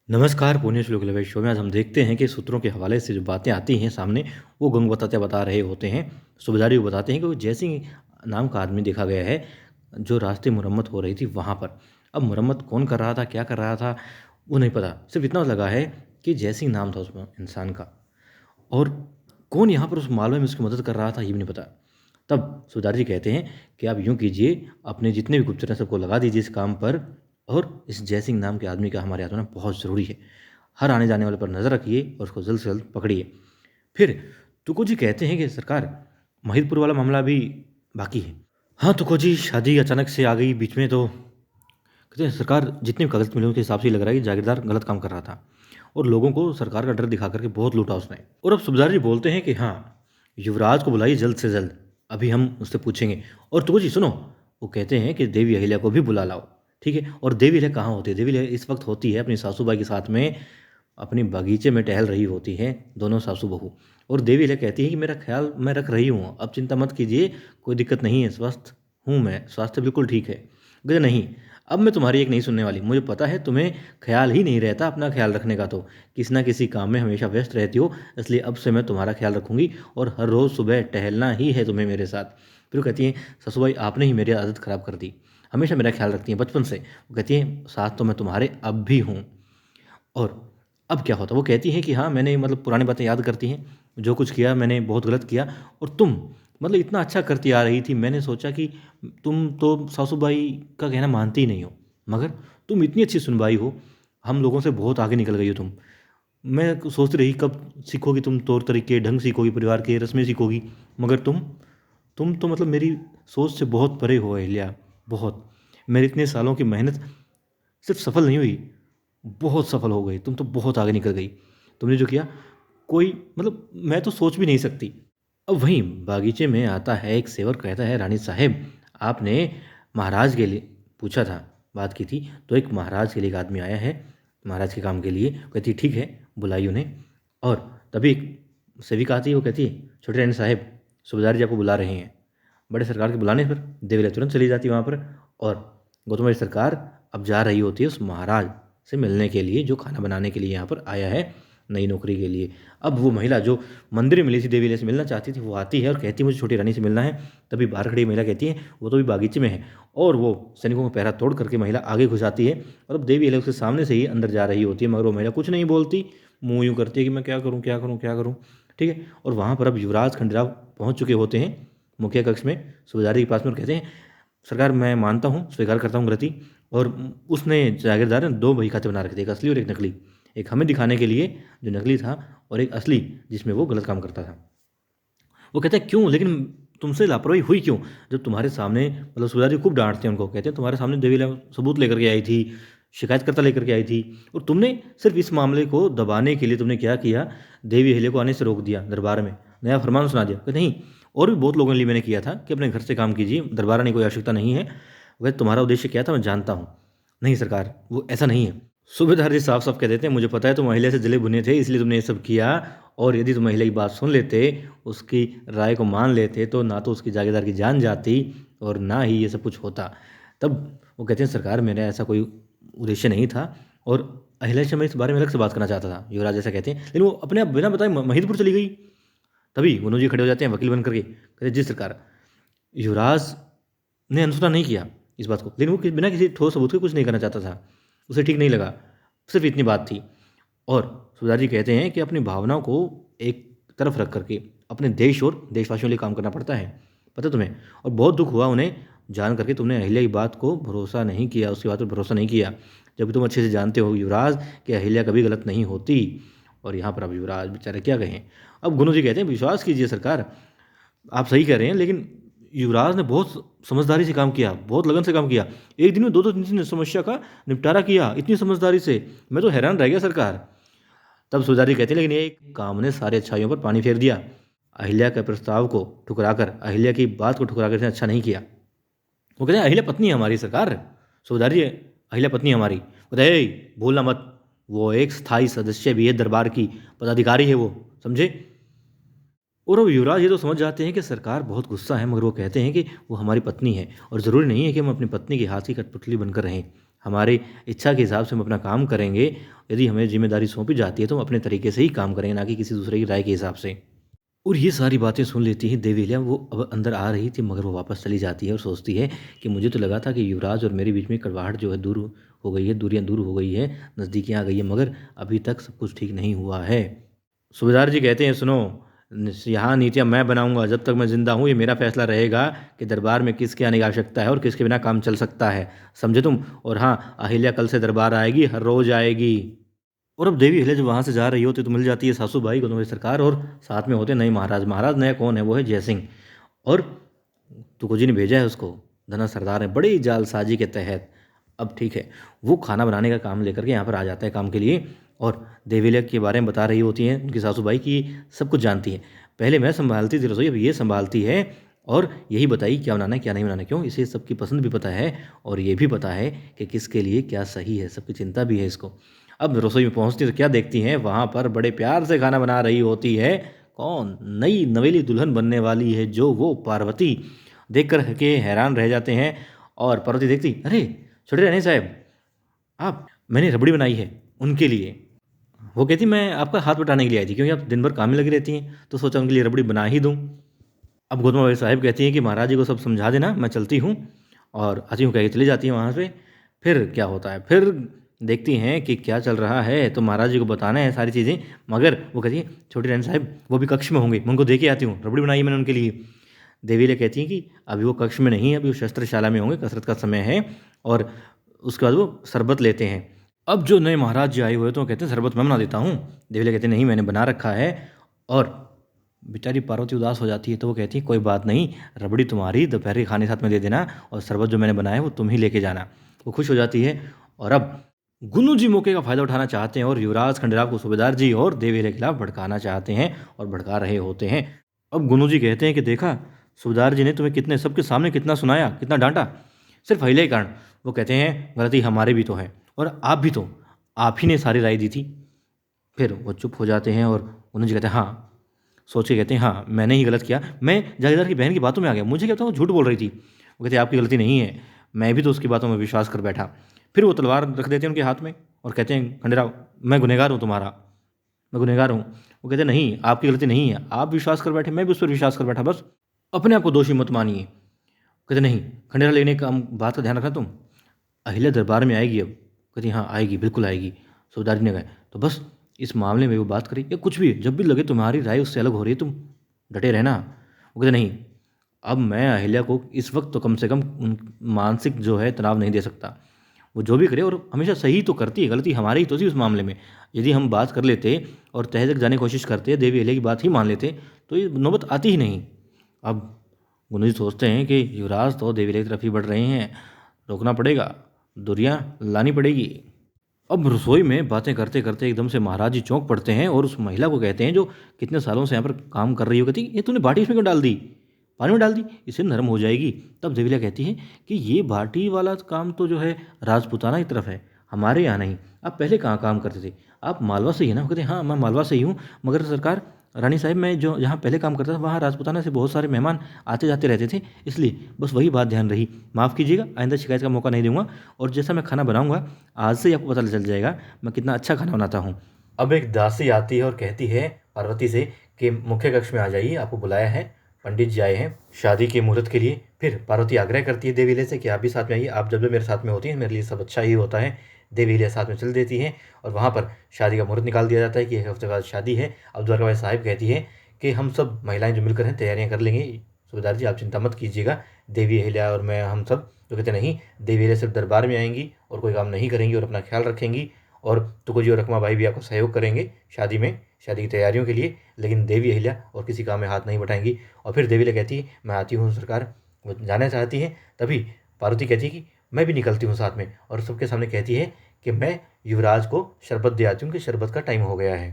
नमस्कार, पुण्य श्लोक लवे शो में आज हम देखते हैं कि सूत्रों के हवाले से जो बातें आती हैं सामने, वो गंगवताते बता रहे होते हैं। सूबेदार को बताते हैं कि वो जयसिंह नाम का आदमी देखा गया है, जो रास्ते मुरम्मत हो रही थी वहाँ पर। अब मुरम्मत कौन कर रहा था, क्या कर रहा था, वो नहीं पता। सिर्फ इतना लगा है कि जयसिंह नाम था उस इंसान का, और कौन यहाँ पर उस मालवे में उसकी मदद कर रहा था ये भी नहीं पता। तब सूबेदार जी कहते हैं कि आप यूँ कीजिए, अपने जितने भी गुप्तचर हैं सबको लगा दीजिए इस काम पर, और इस जयसिंह नाम के आदमी का हमारे हाथ में ना बहुत ज़रूरी है। हर आने जाने वाले पर नज़र रखिए और उसको जल्द से जल्द पकड़िए। फिर तुको जी कहते हैं कि सरकार, महिदपुर वाला मामला भी बाकी है। हाँ, तुको जी शादी अचानक से आ गई बीच में, तो कहते हैं सरकार, जितने भी कागज मिले उसके हिसाब से ही लग रहा है कि जागीरदार गलत काम कर रहा था और लोगों को सरकार का डर दिखा करके बहुत लूटा उसने। और अब सूबेदार जी बोलते हैं कि हाँ, युवराज को बुलाइए जल्द से जल्द, अभी हम उससे पूछेंगे। और तुको जी सुनो, वो कहते हैं कि देवी अहिल्या को भी बुला लाओ। ठीक है, और देवी अहिल्या कहाँ होती है? देवी अहिल्या इस वक्त होती है अपनी सासूबाई के साथ में, अपनी बगीचे में टहल रही होती हैं दोनों सासू बहू। और देवी अहिल्या कहती है कि मेरा ख्याल मैं रख रही हूँ, अब चिंता मत कीजिए, कोई दिक्कत नहीं है, स्वस्थ हूँ मैं, स्वास्थ्य बिल्कुल ठीक है। कहते नहीं, अब मैं तुम्हारी एक नहीं सुनने वाली, मुझे पता है तुम्हें ख्याल ही नहीं रहता अपना ख्याल रखने का, तो किसी ना किसी काम में हमेशा व्यस्त रहती हो, इसलिए अब से मैं तुम्हारा ख्याल रखूंगी और हर रोज़ सुबह टहलना ही है तुम्हें मेरे साथ। फिर वो कहती हैं, ससुबाई आपने ही मेरी आदत ख़राब कर दी, हमेशा मेरा ख्याल रखती हैं बचपन से। वो कहती हैं साथ तो मैं तुम्हारे अब भी हूँ। और अब क्या होता है, वो कहती हैं कि हाँ, मैंने मतलब पुरानी बातें याद करती हैं, जो कुछ किया मैंने बहुत गलत किया, और तुम मतलब इतना अच्छा करती आ रही थी, मैंने सोचा कि तुम तो सासूबाई का कहना मानती ही नहीं हो, मगर तुम इतनी अच्छी सुनवाई हो, हम लोगों से बहुत आगे निकल गई हो तुम। मैं सोचती रही कब सीखोगी तुम तौर तरीके, ढंग सीखोगी, परिवार के रस्में सीखोगी, मगर तुम तो मतलब मेरी सोच से बहुत परे हो अहिल्या, बहुत। मेरे इतने सालों की मेहनत सिर्फ सफल नहीं हुई, बहुत सफल हो गई, तुम तो बहुत आगे निकल गई। तुमने जो किया, कोई मतलब मैं तो सोच भी नहीं सकती। अब वहीं बागीचे में आता है एक सेवक, कहता है रानी साहब, आपने महाराज के लिए पूछा था, बात की थी, तो एक महाराज के लिए एक आदमी आया है, महाराज के काम के लिए। कहती है ठीक है, बुलाई उन्हें। और तभी एक सेविका आती है, वो कहती है छोटी रानी साहब, सूबेदार जी आपको बुला रहे हैं। बड़े सरकार के बुलाने पर देवीला तुरंत चली जाती है वहाँ पर, और गौतम बड़ी सरकार अब जा रही होती है उस महाराज से मिलने के लिए, जो खाना बनाने के लिए यहाँ पर आया है नई नौकरी के लिए। अब वो महिला जो मंदिर में मिली थी, देवी से मिलना चाहती थी, वो आती है और कहती है मुझे छोटी रानी से मिलना है। तभी बाहर खड़ी महिला कहती है वो तो भी बागीचे में है, और वो सैनिकों का पहरा तोड़ करके महिला आगे घुस आती है, और अब देवी उसके सामने से ही अंदर जा रही होती है, मगर वो महिला कुछ नहीं बोलती, मुँह यूँ करती है कि मैं क्या करूँ क्या करूँ क्या करूँ। ठीक है, और वहाँ पर अब युवराज खंडेराव पहुँच चुके होते हैं मुखिया कक्ष में, सूबेदार के पास में, और कहते हैं सरकार मैं मानता हूँ, स्वीकार करता हूँ गलती, और उसने जागीरदार ने दो बही खाते बना रखे थे, एक असली और एक नकली, एक हमें दिखाने के लिए जो नकली था, और एक असली जिसमें वो गलत काम करता था। वो कहते हैं क्यों, लेकिन तुमसे लापरवाही हुई क्यों, जब तुम्हारे सामने, मतलब सूबेदार जी खूब डांटते हैं उनको, कहते हैं तुम्हारे सामने देवी सबूत लेकर के आई थी, शिकायतकर्ता लेकर के आई थी, और तुमने सिर्फ इस मामले को दबाने के लिए तुमने क्या किया, देवी अहिल्या को आने से रोक दिया, दरबार में नया फरमान सुना दिया। कहते नहीं, और भी बहुत लोगों के लिए मैंने किया था कि अपने घर से काम कीजिए, दरबार आने की कोई आवश्यकता नहीं है। वह तुम्हारा उद्देश्य क्या था मैं जानता हूँ। नहीं सरकार, वो ऐसा नहीं है। सूबेदार जी साफ साफ कह देते हैं मुझे पता है तुम अहिल्या से जले भुने थे, इसलिए तुमने ये सब किया, और यदि तुम अहिल्या की बात सुन लेते, उसकी राय को मान लेते, तो ना तो उसकी जागीरदार की जान जाती और ना ही ये सब कुछ होता। तब वो कहते हैं सरकार, मेरा ऐसा कोई उद्देश्य नहीं था, और अहिल्या से मैं इस बारे में अलग से बात करना चाहता था, युवराज ऐसा कहते हैं, लेकिन वो अपने आप बिना बताए महिदपुर चली गई। तभी गुनू जी खड़े हो जाते हैं वकील बन करके, कहते जी सरकार, युवराज ने अनसुना नहीं किया इस बात को, लेकिन वो बिना किसी ठोस सबूत के कुछ नहीं करना चाहता था, उसे ठीक नहीं लगा, सिर्फ इतनी बात थी। और सूबेदार जी कहते हैं कि अपनी भावनाओं को एक तरफ रख करके अपने देश और देशवासियों के लिए काम करना पड़ता है, पता तुम्हें। और बहुत दुख हुआ उन्हें जान करके तुमने अहिल्या की बात को भरोसा नहीं किया, उसकी बात पर भरोसा नहीं किया, जबकि तुम अच्छे से जानते हो युवराज कि अहिल्या कभी गलत नहीं होती। और यहाँ पर अब युवराज बेचारे क्या कहें। अब गुरु जी कहते हैं विश्वास कीजिए सरकार, आप सही कह रहे हैं, लेकिन युवराज ने बहुत समझदारी से काम किया, बहुत लगन से काम किया, एक दिन में दो दो तीन तीन समस्या का निपटारा किया इतनी समझदारी से, मैं तो हैरान रह गया सरकार। तब सुजारी कहते हैं लेकिन एक काम ने सारी अच्छाइयों पर पानी फेर दिया, अहिल्या के प्रस्ताव को ठुकराकर, अहिल्या की बात को ठुकराकर इसने अच्छा नहीं किया। वो कहते हैं अहिल्या पत्नी है हमारी सरकार, सुधारी अहिल्या पत्नी है हमारी। कहते हैं भूलना मत, वो एक स्थायी सदस्य भी है दरबार की, पदाधिकारी है वो, समझे। और अब युवराज ये तो समझ जाते हैं कि सरकार बहुत गुस्सा है, मगर वो कहते हैं कि वो हमारी पत्नी है, और ज़रूरी नहीं है कि हम अपनी पत्नी की हाथ की कठपुतली बनकर रहें, हमारी इच्छा के हिसाब से हम अपना काम करेंगे, यदि हमें जिम्मेदारी सौंपी जाती है तो हम अपने तरीके से ही काम करेंगे, ना कि किसी दूसरे की राय के हिसाब से। और ये सारी बातें सुन लेती है देवी अहिल्या। वो अब अंदर आ रही थी मगर वो वापस चली जाती है और सोचती है कि मुझे तो लगा था कि युवराज और मेरे बीच में कड़वाहट जो है दूर हो गई है, दूरियां दूर हो गई है, नज़दीकियाँ आ गई है, मगर अभी तक सब कुछ ठीक नहीं हुआ है। सूबेदार जी कहते हैं, सुनो, यहाँ नीतियाँ मैं बनाऊंगा, जब तक मैं जिंदा हूँ ये मेरा फैसला रहेगा कि दरबार में किसके आने की आवश्यकता है और किसके बिना काम चल सकता है, समझे तुम। और हाँ, अहिल्या कल से दरबार आएगी, हर रोज आएगी। और अब देवी अहिल्या जब वहाँ से जा रही होती तो मिल जाती है सासूबाई गौतम सरकार, और साथ में होते नए महाराज। महाराज नया कौन है? वो है जयसिंह। और तुकोजी ने भेजा है उसको, धना सरदार ने बड़ी जालसाजी के तहत। अब ठीक है, वो खाना बनाने का काम लेकर के यहाँ पर आ जाता है काम के लिए, और देवी अहिल्या के बारे में बता रही होती हैं उनकी सासूबाई की सब कुछ जानती है। पहले मैं संभालती थी रसोई, अब ये संभालती है, और यही बताई क्या बनाना है क्या नहीं बनाना है। क्यों? इसे सबकी पसंद भी पता है और ये भी पता है कि किसके लिए क्या सही है, सबकी चिंता भी है इसको। अब रसोई में पहुंचती तो क्या देखती हैं, वहाँ पर बड़े प्यार से खाना बना रही होती है। कौन? नई नवेली दुल्हन बनने वाली है जो, वो पार्वती। देख कर के हैरान रह जाते हैं। और पार्वती देखती, अरे छोटे रानी साहब, आप, मैंने रबड़ी बनाई है उनके लिए। वो कहती, मैं आपका हाथ बटाने के लिए आई थी, क्योंकि आप दिन भर काम में लगी रहती हैं, तो सोचा उनके लिए रबड़ी बना ही दूँ। अब गौतम बाई साहब कहती हैं कि महाराज जी को सब समझा देना, मैं चलती हूँ। और आती हूँ कह के चली जाती हैं वहाँ से। फिर क्या होता है, फिर देखती हैं कि क्या चल रहा है, तो महाराज जी को बताना है सारी चीज़ें। मगर वो कहती है, छोटी रानी साहब वो भी कक्ष में होंगे, मैं उनको दे के आती हूँ, रबड़ी बनाई है मैंने उनके लिए। देवी ले कहती हैं कि अभी वो कक्ष में नहीं है, अभी वो शस्त्रशाला में होंगे, कसरत का समय है। और उसके बाद वो शरबत लेते हैं। अब जो नए महाराज जी आए हुए तो वो कहते हैं, शरबत मैं बना देता हूँ। देवी ले कहते हैं, नहीं मैंने बना रखा है। और बेचारी पार्वती उदास हो जाती है, तो वो कहती है, कोई बात नहीं, रबड़ी तुम्हारी दोपहर के खाने साथ में दे देना, और शरबत जो मैंने बनाया है वो तुम ही लेके जाना। वो खुश हो जाती है। और अब गुन्नू जी मौके का फ़ायदा उठाना चाहते हैं और युवराज खंडेराव को सूबेदार जी और देवी के खिलाफ भड़काना चाहते हैं, और भड़का रहे होते हैं। अब गुन्नू जी कहते हैं कि देखा, सूबेदार जी ने तुम्हें कितने सबके सामने कितना सुनाया, कितना डांटा, सिर्फ अहिल्या के कारण। वो कहते हैं, गलती हमारे भी तो है, और आप भी तो, आप ही ने सारी राय दी थी। फिर वो चुप हो जाते हैं। और गुन्नू जी कहते हैं, हाँ, सोच के कहते हैं, हाँ मैंने ही गलत किया, मैं जागीरदार की बहन की बातों में आ गया, मुझे क्या पता वो झूठ बोल रही थी। वो कहते हैं, आपकी गलती नहीं है, मैं भी तो उसकी बातों में विश्वास कर बैठा। फिर वो तलवार रख देते हैं उनके हाथ में और कहते हैं, खंडेराव मैं गुनहगार हूँ तुम्हारा, मैं गुनहगार हूँ। वो कहते हैं, नहीं आपकी गलती नहीं है, आप विश्वास कर बैठे, मैं भी उस पर विश्वास कर बैठा, बस अपने आप को दोषी मत मानिए। कहते नहीं खंडेराव, लेने का बात का ध्यान रखना तुम, अहिल्या दरबार में आएगी अब। कहती हाँ आएगी, बिल्कुल आएगी। सूबेदार जी ने कहा, तो बस इस मामले में वो बात करी, या कुछ भी जब भी लगे तुम्हारी राय उससे अलग हो रही है, तुम डटे रहना। वो कहते नहीं, अब मैं अहिल्या को इस वक्त तो कम से कम मानसिक जो है तनाव नहीं दे सकता। वो जो भी करे, और हमेशा सही तो करती है, गलती हमारी ही तो थी उस मामले में। यदि हम बात कर लेते और तह तक जाने की कोशिश करते, देवी अहिल्या की बात ही मान लेते, तो ये नौबत आती ही नहीं। अब गुरु जी सोचते हैं कि युवराज तो देवी अहिल्या की तरफ ही बढ़ रहे हैं, रोकना पड़ेगा, दूरियां लानी पड़ेगी। अब रसोई में बातें करते करते एकदम से महाराज जी चौंक पड़ते हैं और उस महिला को कहते हैं, जो कितने सालों से यहाँ पर काम कर रही हो, कहती ये तूने बाटी इसमें क्यों डाल दी, पानी में डाल दी, इससे नरम हो जाएगी। तब देवीला कहती है कि ये बाटी वाला काम तो जो है राजपूताना की तरफ है, हमारे यहाँ नहीं। आप पहले कहाँ काम करते थे? आप मालवा से ही है ना? वो कहते हैं हाँ मैं मालवा से ही हूँ, मगर सरकार रानी साहब मैं जो जहाँ पहले काम करता था वहाँ राजपूताना से बहुत सारे मेहमान आते जाते रहते थे, इसलिए बस वही बात ध्यान रही, माफ़ कीजिएगा, आइंदा शिकायत का मौका नहीं दूंगा। और जैसा मैं खाना बनाऊंगा आज से ही आपको पता चल जाएगा मैं कितना अच्छा खाना बनाता हूँ। अब एक दासी आती है और कहती है पार्वती से कि मुख्य कक्ष में आ जाइए, आपको बुलाया है, पंडित जी आए हैं शादी के मुहूर्त के लिए। फिर पार्वती आग्रह करती है देवीले से कि आप भी साथ में आइए, आप जब जब मेरे साथ में होती हैं मेरे लिए सब अच्छा ही होता है। देवीले साथ में चल देती हैं और वहाँ पर शादी का मुहूर्त निकाल दिया जाता है कि एक हफ्ते बाद शादी है। अब द्वारकाबाई साहिब कहती है कि हम सब महिलाएं जो मिलकर हैं तैयारियां कर लेंगे, सूबेदार जी आप चिंता मत कीजिएगा, देवी अहिल्या और मैं हम सब। तो कहते नहीं, देवी अहिल्या सिर्फ दरबार में आएंगी और कोई काम नहीं करेंगी और अपना ख्याल रखेंगी, और तुकोजी और रकमा भाई भी आपको सहयोग करेंगे शादी में, शादी की तैयारियों के लिए, लेकिन देवी अहिल्या और किसी काम में हाथ नहीं बटाएंगी। और फिर देवी अहिल्या कहती है मैं आती हूँ सरकार, वो जाना चाहती है। तभी पार्वती कहती है कि मैं भी निकलती हूँ साथ में, और सबके सामने कहती है कि मैं युवराज को शरबत दे आती हूँ कि शरबत का टाइम हो गया है।